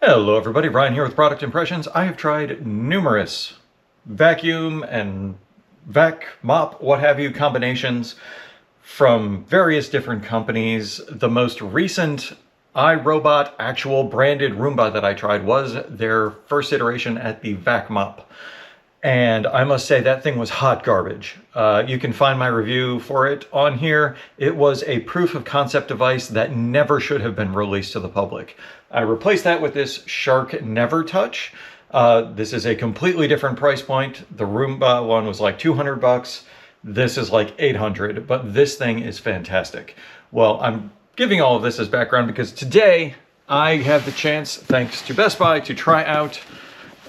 Hello everybody, Ryan here with Product Impressions. I have tried numerous vacuum and vac mop, what have you, combinations from various different companies. The most recent iRobot actual branded Roomba that I tried was their first iteration at the vac mop. And I must say that thing was hot garbage. You can find my review for it on here. It was a proof of concept device that never should have been released to the public. I replaced that with this Shark Never Touch. This is a completely different price point. The Roomba one was like 200 bucks. This is like 800, but this thing is fantastic. Well, I'm giving all of this as background because today I have the chance, thanks to Best Buy, to try out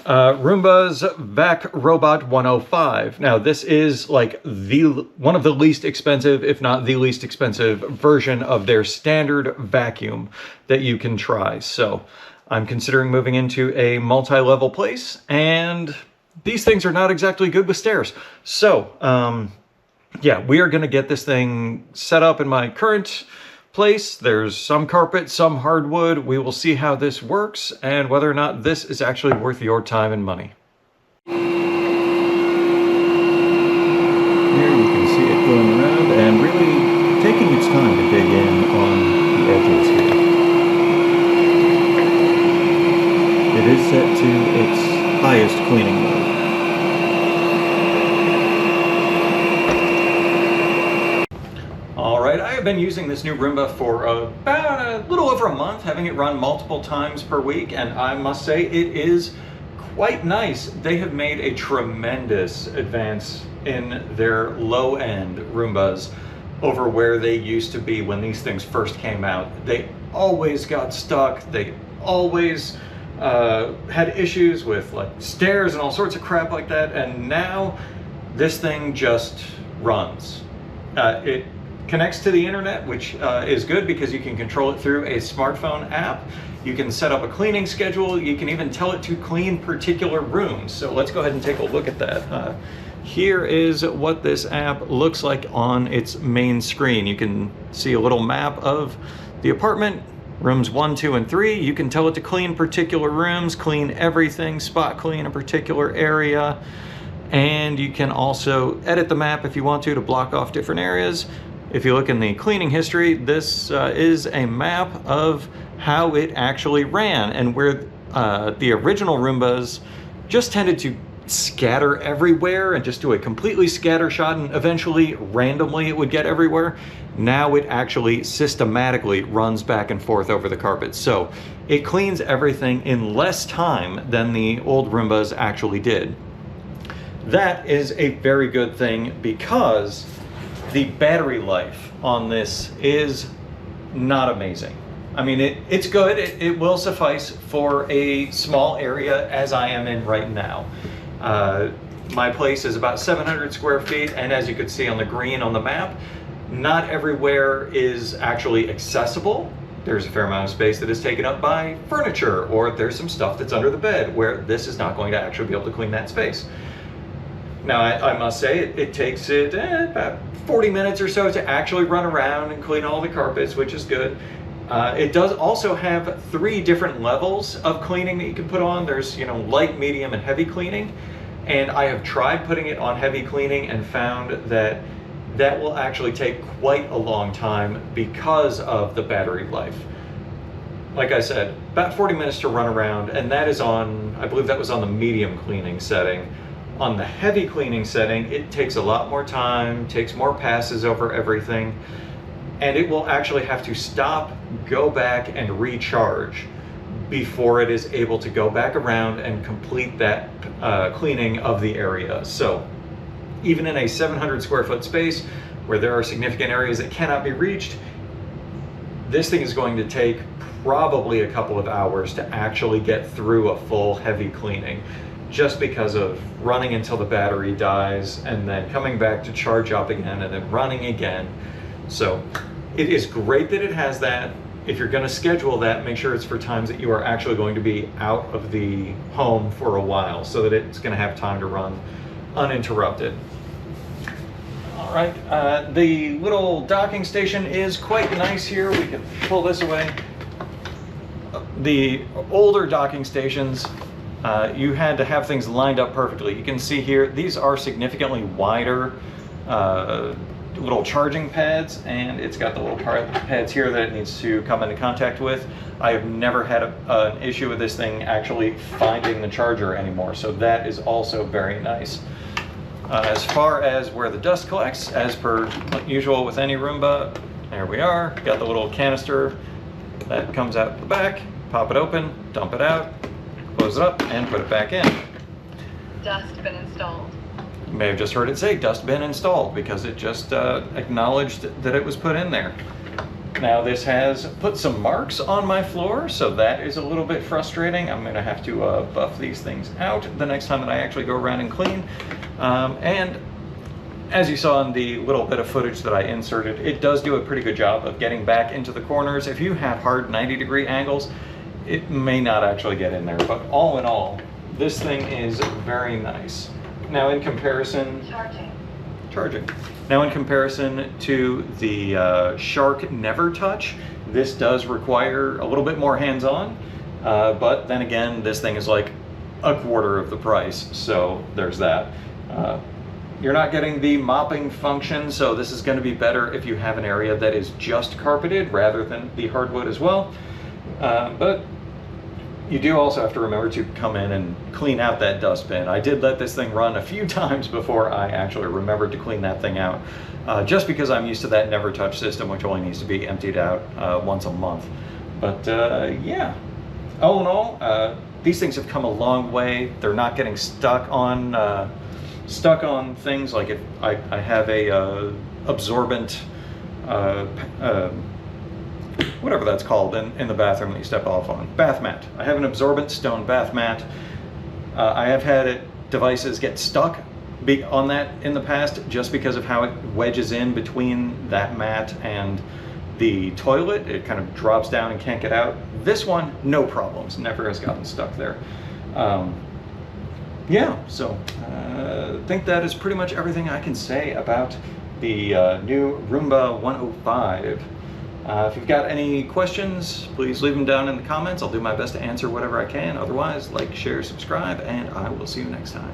Roomba's Vac Robot 105. Now, this is like one of the least expensive, if not the least expensive version of their standard vacuum that you can try. So I'm considering moving into a multi-level place, and these things are not exactly good with stairs. So, yeah, we are going to get this thing set up in my current place. There's some carpet, some hardwood. We will see how this works and whether or not this is actually worth your time and money. Here you can see it going around and really taking its time to dig in on the edges here. It is set to its highest cleaning mode. Alright, I have been using this new Roomba for about a little over a month, having it run multiple times per week, and I must say it is quite nice. They have made a tremendous advance in their low-end Roombas over where they used to be when these things first came out. They always got stuck, they always had issues with like stairs and all sorts of crap like that, and now this thing just runs. It connects to the internet, which is good because you can control it through a smartphone app. You can set up a cleaning schedule. You can even tell it to clean particular rooms. So let's go ahead and take a look at that. Here is what this app looks like on its main screen. You can see a little map of the apartment, rooms 1, 2, and 3. You can tell it to clean particular rooms, clean everything, spot clean a particular area. And you can also edit the map if you want to block off different areas. If you look in the cleaning history, this is a map of how it actually ran, and where the original Roombas just tended to scatter everywhere and just do a completely scattershot, and eventually randomly it would get everywhere. Now it actually systematically runs back and forth over the carpet. So it cleans everything in less time than the old Roombas actually did. That is a very good thing because the battery life on this is not amazing. I mean, it's good. It will suffice for a small area as I am in right now. My place is about 700 square feet, and as you can see on the green on the map, not everywhere is actually accessible. There's a fair amount of space that is taken up by furniture, or there's some stuff that's under the bed where this is not going to actually be able to clean that space. Now, I must say, it takes it about 40 minutes or so to actually run around and clean all the carpets, which is good. It does also have 3 different levels of cleaning that you can put on. There's, light, medium, and heavy cleaning. And I have tried putting it on heavy cleaning and found that that will actually take quite a long time because of the battery life. Like I said, about 40 minutes to run around, and that is on, I believe that was on the medium cleaning setting. On the heavy cleaning setting, it takes a lot more time, takes more passes over everything, and it will actually have to stop, go back, and recharge before it is able to go back around and complete that cleaning of the area. So even in a 700 square foot space where there are significant areas that cannot be reached, this thing is going to take probably a couple of hours to actually get through a full heavy cleaning, just because of running until the battery dies and then coming back to charge up again and then running again. So it is great that it has that. If you're going to schedule that, make sure it's for times that you are actually going to be out of the home for a while so that it's going to have time to run uninterrupted. All right, the little docking station is quite nice here. We can pull this away. the older docking stations, you had to have things lined up perfectly. You can see here, these are significantly wider little charging pads, and it's got the little pads here that it needs to come into contact with. I have never had an issue with this thing actually finding the charger anymore, so that is also very nice. As far as where the dust collects, as per usual with any Roomba, there we are. Got the little canister that comes out the back. Pop it open, dump it out, close it up, and put it back in. Dustbin installed. You may have just heard it say dustbin installed because it just acknowledged that it was put in there. Now this has put some marks on my floor, so that is a little bit frustrating. I'm gonna have to buff these things out the next time that I actually go around and clean. And as you saw in the little bit of footage that I inserted, it does do a pretty good job of getting back into the corners. If you have hard 90-degree angles, it may not actually get in there, but all in all, this thing is very nice. Now in comparison... Charging. Now in comparison to the Shark Never Touch, this does require a little bit more hands-on, but then again, this thing is like a quarter of the price, so there's that. You're not getting the mopping function, so this is going to be better if you have an area that is just carpeted rather than the hardwood as well. But you do also have to remember to come in and clean out that dustbin. I did let this thing run a few times before I actually remembered to clean that thing out, just because I'm used to that Never Touch system, which only needs to be emptied out once a month. But yeah, all in all, these things have come a long way. They're not getting stuck on things like if I have a absorbent whatever that's called in the bathroom that you step off on. Bath mat. I have an absorbent stone bath mat. I have had devices get stuck on that in the past just because of how it wedges in between that mat and the toilet. It kind of drops down and can't get out. This one, no problems. Never has gotten stuck there. Yeah, so I think that is pretty much everything I can say about the new Roomba 105. If you've got any questions, please leave them down in the comments. I'll do my best to answer whatever I can. Otherwise, like, share, subscribe, and I will see you next time.